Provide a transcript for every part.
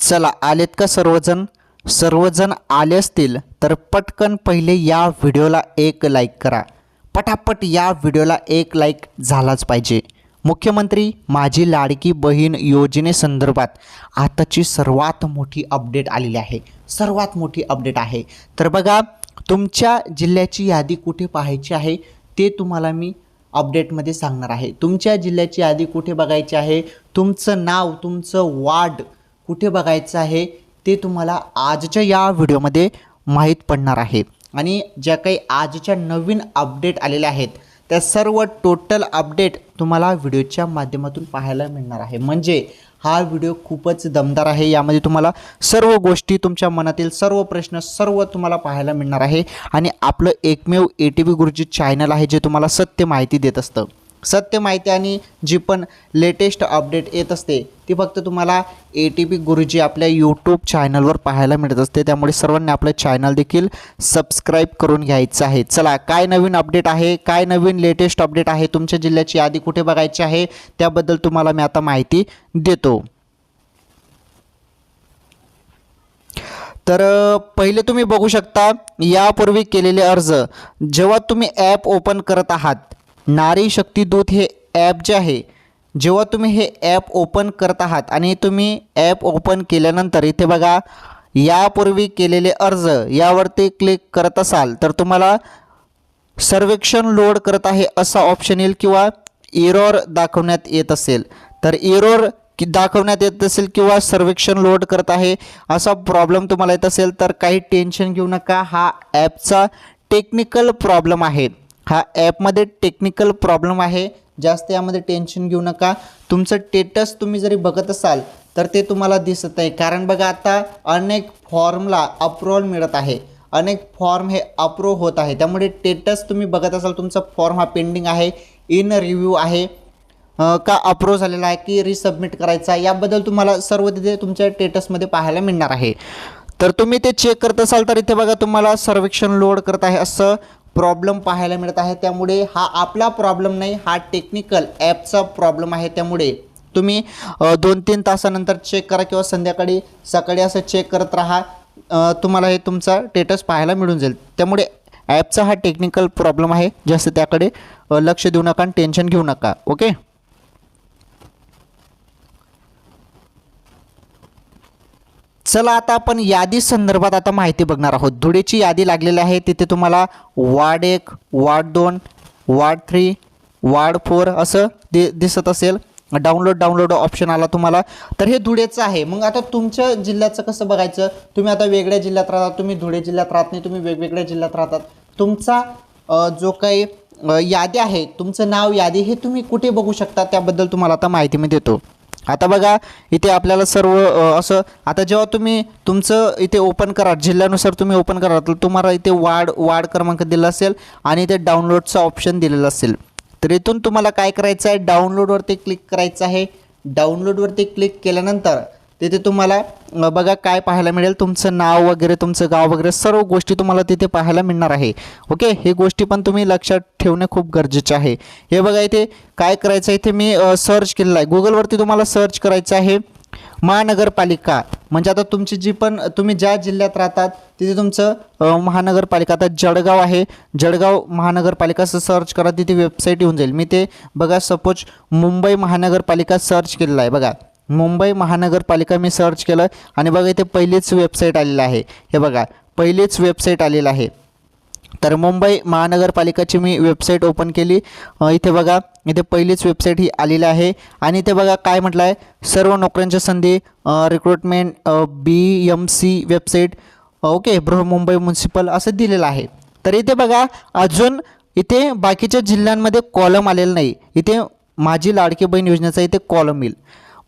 चला आलेत का सर्वजण? सर्वजण आले असतील तर पटकन पहिले या व्हिडिओला एक लाईक करा. पटापट या व्हिडिओला एक लाईक झालाच पाहिजे. मुख्यमंत्री माझी लाडकी बहीण योजनेसंदर्भात आताची सर्वात मोठी अपडेट आलेली आहे. सर्वात मोठी अपडेट आहे. तर बघा, तुमच्या जिल्ह्याची यादी कुठे पाहायची आहे ते तुम्हाला मी अपडेटमध्ये सांगणार आहे. तुमच्या जिल्ह्याची यादी कुठे बघायची आहे, तुमचं नाव, तुमचं वार्ड कुठे बघायचं आहे ते तुम्हाला आजच्या या व्हिडिओमध्ये माहीत पडणार आहे. आणि ज्या काही आजच्या नवीन अपडेट आलेल्या आहेत त्या सर्व टोटल अपडेट तुम्हाला व्हिडिओच्या माध्यमातून पाहायला मिळणार आहे. म्हणजे हा व्हिडिओ खूपच दमदार आहे. यामध्ये तुम्हाला सर्व गोष्टी, तुमच्या मनातील सर्व प्रश्न सर्व तुम्हाला पाहायला मिळणार आहे. आणि आपलं एकमेव ATV गुरुजी चॅनल आहे जे तुम्हाला सत्य माहिती देत असतं. सत्य माहिती आणि जी पण लेटेस्ट अपडेट येत असते ती फक्त तुम्हाला ATV गुरुजी आपल्या यूट्यूब चॅनलवर पाहायला मिळत असते. त्यामुळे सर्वांनी आपलं चॅनल देखील सबस्क्राईब करून घ्यायचं आहे. चला, काय नवीन अपडेट आहे, काय नवीन लेटेस्ट अपडेट आहे, तुमच्या जिल्ह्याची यादी कुठे बघायची आहे त्याबद्दल तुम्हाला मी आता माहिती देतो. तर पहिले तुम्ही बघू शकता, यापूर्वी केलेले अर्ज जेव्हा तुम्ही ॲप ओपन करत आहात, नारी शक्ती दूत हे ॲप जे आहे, जेव्हा तुम्ही हे ॲप ओपन करत आहात आणि तुम्ही ॲप ओपन केल्यानंतर इथे बघा, यापूर्वी केलेले अर्ज यावरती क्लिक करत असाल तर तुम्हाला सर्वेक्षण लोड करत आहे असा ऑप्शन येईल किंवा एरर दाखवण्यात येत असेल. तर एरर दाखवण्यात येत असेल किंवा सर्वेक्षण लोड करत आहे असा प्रॉब्लेम तुम्हाला येत असेल तर काही टेन्शन घेऊ नका. हा ॲपचा टेक्निकल प्रॉब्लेम आहे. हा ॲपमध्ये टेक्निकल प्रॉब्लेम आहे. जास्त यामध्ये टेन्शन घेऊ नका. तुमचं स्टेटस तुम्ही जरी बघत असाल तर ते तुम्हाला दिसत आहे. कारण बघा, आता अनेक फॉर्मला अप्रूव्हल मिळत आहे. अनेक फॉर्म हे अप्रूव्ह होत आहे. त्यामुळे स्टेटस तुम्ही बघत असाल, तुमचा फॉर्म हा पेंडिंग आहे, इन रिव्ह्यू आहे का अप्रूव्ह झालेला आहे की रिसबमिट करायचा आहे, याबद्दल तुम्हाला सर्व तिथे तुमच्या स्टेटसमध्ये पाहायला मिळणार आहे. तर तुम्ही ते चेक करत असाल तर इथे बघा, तुम्हाला सर्वेक्षण लोड करत आहे असं प्रॉब्लेम पाहायला मिळत आहे. त्यामुळे हा आपला प्रॉब्लेम नाही, हा टेक्निकल ॲपचा प्रॉब्लेम आहे. त्यामुळे तुम्ही 2-3 तासानंतर चेक करा किंवा संध्याकाळी सकाळी असं चेक करत राहा. तुम्हाला हे तुमचा स्टेटस पाहायला मिळून जाईल. त्यामुळे ॲपचा हा टेक्निकल प्रॉब्लेम आहे. जास्त त्याकडे लक्ष देऊ नका आणि टेन्शन घेऊ नका. ओके. चला, आता आपण यादी संदर्भात आता माहिती बघणार आहोत. धुळेची यादी लागलेली आहे. तिथे तुम्हाला वार्ड 1, वार्ड 2, वार्ड 3, वार्ड 4 असं दिसत असेल. डाउनलोड ऑप्शन आला तुम्हाला. तर हे धुळेचं आहे. मग आता तुमच्या जिल्ह्याचं कसं बघायचं? तुम्ही आता वेगळ्या जिल्ह्यात राहतात, तुम्ही धुळे जिल्ह्यात राहत नाही, तुम्ही वेगवेगळ्या जिल्ह्यात राहतात. तुमचा जो काही यादी आहे, तुमचं नाव यादी हे तुम्ही कुठे बघू शकता त्याबद्दल तुम्हाला आता माहिती मी देतो. आता बघा, इथे आपल्याला सर्व असं, आता जेव्हा तुम्ही तुमचं इथे ओपन करा, जिल्ह्यानुसार तुम्ही ओपन करा, तर तुम्हाला इथे वार्ड क्रमांक दिला असेल आणि इथे डाउनलोडचा ऑप्शन दिलेला असेल. तर इथून तुम्हाला काय करायचं आहे, डाउनलोडवरती क्लिक करायचं आहे. डाउनलोडवरती क्लिक केल्यानंतर तिथे तुम्हाला बघा काय पाहायला मिळेल, तुमचं नाव वगैरे, तुमचं गाव वगैरे सर्व गोष्टी तुम्हाला तिथे पाहायला मिळणार आहे. ओके. हे गोष्टी पण तुम्ही लक्षात ठेवणे खूप गरजेचे आहे. हे बघा, इथे काय करायचं आहे, इथे मी सर्च केलेलं आहे. गुगलवरती तुम्हाला सर्च करायचं आहे महानगरपालिका. म्हणजे आता तुमची जी पण, तुम्ही ज्या जिल्ह्यात राहतात तिथे तुमचं महानगरपालिका, आता जळगाव आहे, जळगाव महानगरपालिका असं सर्च करा, तिथे वेबसाईट येऊन जाईल. मी ते बघा, सपोज मुंबई महानगरपालिका सर्च केलेलं आहे. बघा, मुंबई महानगरपालिका मी सर्च केलं आणि बघा इथे पहिलीच वेबसाईट आलेली आहे. हे बघा, पहिलीच वेबसाईट आलेलं आहे. तर मुंबई महानगरपालिकाची मी वेबसाईट ओपन केली. इथे बघा, इथे पहिलीच वेबसाईट ही आलेली आहे. आणि इथे बघा काय म्हटलं आहे, सर्व नोकऱ्यांच्या संधी, recruitment, BMC website, okay, Brihanmumbai municipal असं दिलेलं आहे. तर इथे बघा, अजून इथे बाकीच्या जिल्ह्यांमध्ये कॉलम आलेलं नाही. इथे माझी लाडकी बहीण योजनेचा इथे कॉलम येईल.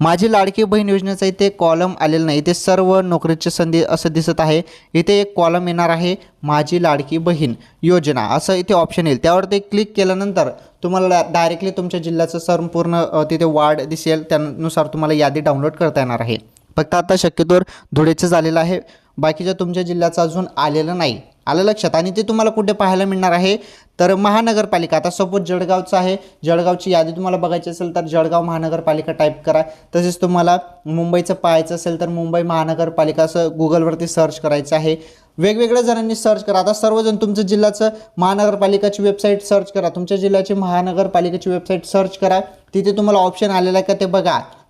माझी लाडकी बहीण योजनेचा इथे कॉलम आलेला नाही. इथे सर्व नोकरीची संधी असं दिसत आहे. इथे एक कॉलम येणार आहे, माझी लाडकी बहीण योजना असं इथे ऑप्शन येईल. त्यावर ते क्लिक केल्यानंतर तुम्हाला डायरेक्टली तुमच्या जिल्ह्याचं संपूर्ण तिथे वार्ड दिसेल. त्यानुसार तुम्हाला यादी डाउनलोड करता येणार आहे. फक्त आता शक्यतोवर धुळेचं झालेलं आहे, बाकीच्या तुमच्या जिल्ह्याचं अजून आलेलं नाही. आलं लक्षात. आणि ते तुम्हाला कुठे पाहायला मिळणार आहे तर महानगरपालिका. आता सपोज जळगावचं आहे, जळगावची यादी तुम्हाला बघायची असेल तर जळगाव महानगरपालिका टाईप करा. तसेच तुम्हाला मुंबईचं पाहायचं असेल तर मुंबई महानगरपालिका असं गुगलवरती सर्च करायचं आहे. वेगवेगळ्या जणांनी सर्च करा. आता सर्वजण तुमच्या जिल्ह्याचं महानगरपालिकाची वेबसाईट सर्च करा, तुमच्या जिल्ह्याची महानगरपालिकेची वेबसाईट सर्च करा. तिथे तुम्हाला ऑप्शन आलेला आहे का ते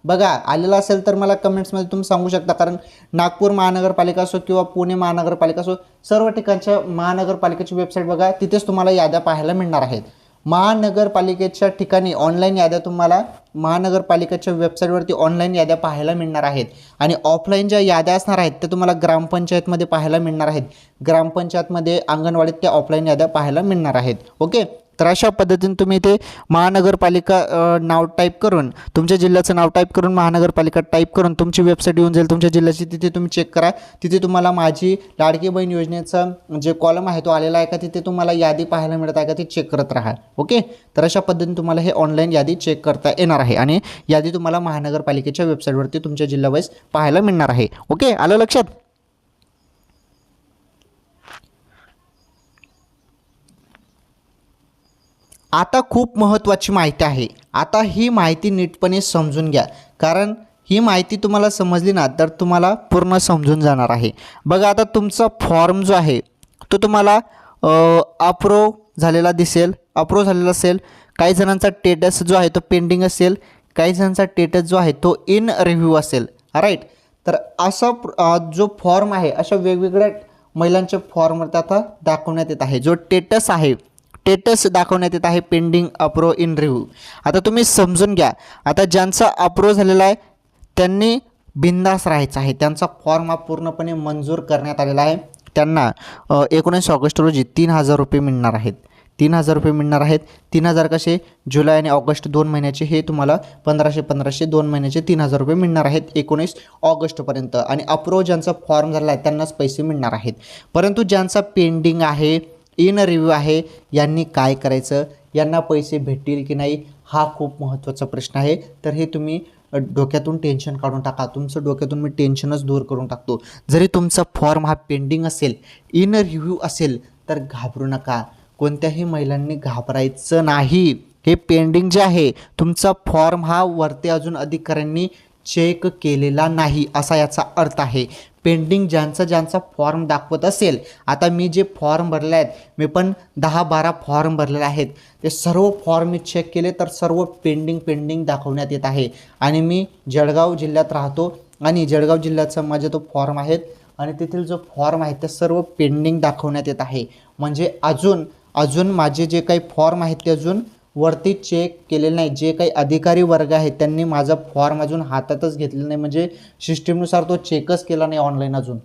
बघा आलेला असेल तर मला कमेंट्समध्ये तुम्ही सांगू शकता. कारण नागपूर महानगरपालिका असो किंवा पुणे महानगरपालिका असो, सर्व ठिकाणच्या महानगरपालिकेची वेबसाईट बघा, तिथेच तुम्हाला याद्या पाहायला मिळणार आहेत. महानगरपालिकेच्या ठिकाणी ऑनलाईन याद्या तुम्हाला महानगरपालिकेच्या वेबसाईटवरती ऑनलाईन याद्या पाहायला मिळणार आहेत. आणि ऑफलाईन ज्या याद्या असणार आहेत त्या तुम्हाला ग्रामपंचायतमध्ये पाहायला मिळणार आहेत. ग्रामपंचायतमध्ये अंगणवाडीत त्या ऑफलाईन याद्या पाहायला मिळणार आहेत. ओके, तर अशा पद्धतीने तुम्ही ते महानगरपालिका नाव टाईप करून, तुमच्या जिल्ह्याचं नाव टाईप करून, महानगरपालिका टाईप करून तुमची वेबसाईट येऊन जाईल तुमच्या जिल्ह्याची. तिथे तुम्ही चेक करा. तिथे तुम्हाला माझी लाडकी बहीण योजनेचा जे कॉलम आहे तो आलेला आहे का, तिथे तुम्हाला यादी पाहायला मिळत आहे का ते चेक करत राहा. ओके, तर अशा पद्धतीने तुम्हाला हे ऑनलाईन यादी चेक करता येणार आहे. आणि यादी तुम्हाला महानगरपालिकेच्या वेबसाईटवरती तुमच्या जिल्हा वाईज पाहायला मिळणार आहे. ओके, आलं लक्षात. आता खूप महत्त्वाची माहिती आहे. आता ही माहिती नीटपणे समजून घ्या, कारण ही माहिती तुम्हाला समजली ना तर तुम्हाला पूर्ण समजून जाणार आहे. बघा, आता तुमचा फॉर्म जो आहे तो तुम्हाला अप्रूव्ह झालेला दिसेल, अप्रूव्ह झालेला असेल. काही जणांचा स्टेटस जो आहे तो पेंडिंग असेल, काही जणांचा स्टेटस जो आहे तो इन रिव्ह्यू असेल. राईट, तर असा जो फॉर्म आहे अशा वेगवेगळ्या महिलांच्या फॉर्मवरती आता दाखवण्यात येत आहे. जो स्टेटस आहे स्टेटस दाखवण्यात येत आहे पेंडिंग, अप्रूव्ह, इन रिव्ह्यू. आता तुम्ही समजून घ्या. आता ज्यांचा अप्रूव्ह झालेला आहे त्यांनी बिंदास राहायचं आहे. त्यांचा फॉर्म हा पूर्णपणे मंजूर करण्यात आलेला आहे. त्यांना 19 ऑगस्ट रोजी 3,000 रुपये मिळणार आहेत. 3,000 रुपये मिळणार आहेत. 3,000 कसे, जुलै आणि ऑगस्ट 2 महिन्याचे हे तुम्हाला 1,500 2 महिन्याचे 3,000 रुपये मिळणार आहेत 19 ऑगस्टपर्यंत. आणि अप्रूव्ह ज्यांचा फॉर्म झाला आहे त्यांनाच पैसे मिळणार आहेत. परंतु ज्यांचा पेंडिंग आहे, इन रिव्ह्यू आहे, यांनी काय करायचं, यांना पैसे भेटतील की नाही, हा खूप महत्त्वाचा प्रश्न आहे. तर हे तुम्ही डोक्यातून टेन्शन काढून टाका. तुमचं डोक्यातून मी टेन्शनच दूर करून टाकतो. जरी तुमचा फॉर्म हा पेंडिंग असेल, इन रिव्ह्यू असेल तर घाबरू नका. कोणत्याही महिलांनी घाबरायचं नाही. हे पेंडिंग जे आहे, तुमचा फॉर्म हा वरती अजून अधिकाऱ्यांनी चेक केलेला नाही असा याचा अर्थ आहे. पेंडिंग ज्यांचा फॉर्म दाखवत असेल, आता मी जे फॉर्म भरले आहेत, मी पण 10-12 फॉर्म भरलेले आहेत, ते सर्व फॉर्म मी चेक केले तर सर्व पेंडिंग दाखवण्यात येत आहे. आणि मी जळगाव जिल्ह्यात राहतो आणि जळगाव जिल्ह्याचा माझा तो फॉर्म आहेत आणि तेथील जो फॉर्म आहे ते सर्व पेंडिंग दाखवण्यात येत आहे. म्हणजे अजून माझे जे काही फॉर्म आहेत ते अजून वरती चेक केलेलं नाही. जे काही अधिकारी वर्ग आहेत त्यांनी माझा फॉर्म अजून हातातच घेतलेला नाही, म्हणजे सिस्टीमनुसार तो चेकच केला नाही ऑनलाईन अजून.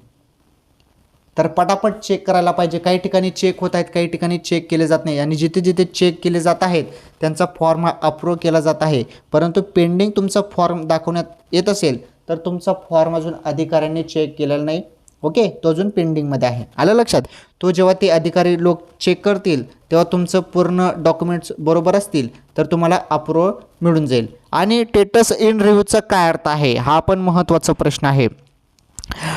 तर पटापट चेक करायला पाहिजे. काही ठिकाणी चेक होत आहेत, काही ठिकाणी चेक केले जात नाही. आणि जिथे जिथे चेक केले जात आहेत त्यांचा फॉर्म हा अप्रूव्ह केला जात आहे. परंतु पेंडिंग तुमचा फॉर्म दाखवण्यात येत असेल तर तुमचा फॉर्म अजून अधिकाऱ्यांनी चेक केलेला नाही. ओके, तो अजून पेंडिंगमध्ये आहे. आलं लक्षात. तो जेव्हा ते अधिकारी लोक चेक करतील तेव्हा तुमचं पूर्ण डॉक्युमेंट्स बरोबर असतील तर तुम्हाला अप्रूव्ह मिळून जाईल. आणि स्टेटस इन रिव्ह्यूचा काय अर्थ आहे, हा पण महत्त्वाचा प्रश्न आहे.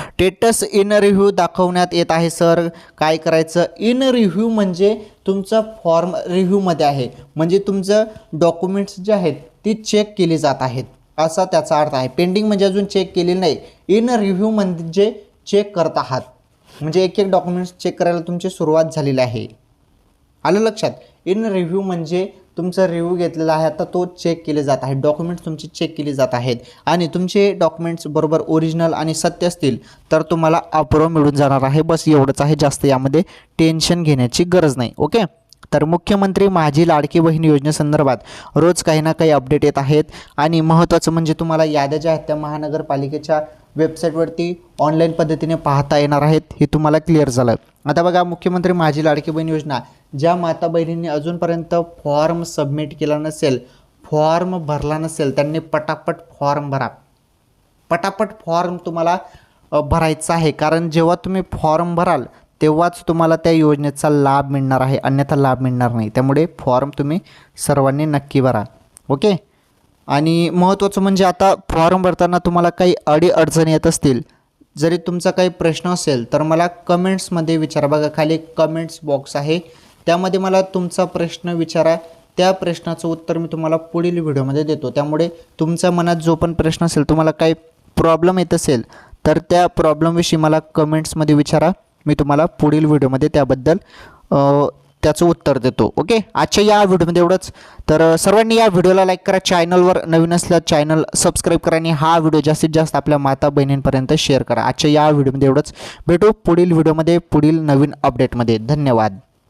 स्टेटस इन रिव्ह्यू दाखवण्यात येत आहे. सर काय करायचं, इन रिव्ह्यू म्हणजे तुमचा फॉर्म रिव्ह्यूमध्ये आहे, म्हणजे तुमचं डॉक्युमेंट्स जे आहेत ती चेक केली जात आहेत असा त्याचा अर्थ आहे. पेंडिंग म्हणजे अजून चेक केलेली नाही. इन रिव्ह्यू म्हणजे चेक करत आहात, म्हणजे एक एक डॉक्युमेंट्स चेक करायला तुमची सुरुवात झालेली आहे. आलं लक्षात. इन रिव्ह्यू म्हणजे तुमचा रिव्ह्यू घेतलेला आहे, आता तो चेक केले जात आहे, डॉक्युमेंट्स तुमचे चेक केले जात आहेत आणि तुमचे डॉक्युमेंट्स बरोबर ओरिजिनल आणि सत्य असतील तर तुम्हाला अप्रूव्ह मिळून जाणार आहे. बस एवढंच आहे, जास्त यामध्ये टेन्शन घेण्याची गरज नाही. ओके, तर मुख्यमंत्री माझी लाडकी बहीण योजनेसंदर्भात रोज काही ना काही अपडेट येत आहेत. आणि महत्त्वाचं म्हणजे तुम्हाला याद्या ज्या आहेत त्या महानगरपालिकेच्या वेबसाईटवरती ऑनलाईन पद्धतीने पाहता येणार आहेत. हे तुम्हाला क्लिअर झालं. आता बघा, मुख्यमंत्री माझी लाडकी बहीण योजना, ज्या माता बहिणींनी अजूनपर्यंत फॉर्म सबमिट केला नसेल, फॉर्म भरला नसेल, त्यांनी पटापट फॉर्म भरा. पटापट फॉर्म तुम्हाला भरायचा आहे, कारण जेव्हा तुम्ही फॉर्म भराल तेव्हाच तुम्हाला त्या योजनेचा लाभ मिळणार आहे, अन्यथा लाभ मिळणार नाही. त्यामुळे फॉर्म तुम्ही सर्वांनी नक्की भरा. ओके, आणि महत्त्वाचं म्हणजे आता फॉर्म भरताना तुम्हाला काही अडीअडचणी येत असतील, जरी तुमचा काही प्रश्न असेल तर मला कमेंट्समध्ये विचारा. बघा खाली कमेंट्स बॉक्स आहे, त्यामध्ये मला तुमचा प्रश्न विचारा. त्या प्रश्नाचं उत्तर मी तुम्हाला पुढील व्हिडिओमध्ये देतो. त्यामुळे तुमच्या मनात जो पण प्रश्न असेल, तुम्हाला काही प्रॉब्लेम येत असेल तर त्या प्रॉब्लेमविषयी मला कमेंट्समध्ये विचारा. मी तुम्हाला पुढील व्हिडिओमध्ये त्याबद्दल त्याचं उत्तर देतो. ओके, आजच्या या व्हिडिओमध्ये एवढंच. तर सर्वांनी या व्हिडिओला लाईक करा, चॅनलवर नवीन असल्यास चॅनल सबस्क्राईब करा आणि हा व्हिडिओ जास्तीत जास्त आपल्या माता बहिणींपर्यंत शेअर करा. आजच्या या व्हिडिओमध्ये एवढंच. भेटू पुढील व्हिडिओमध्ये पुढील नवीन अपडेटमध्ये. धन्यवाद.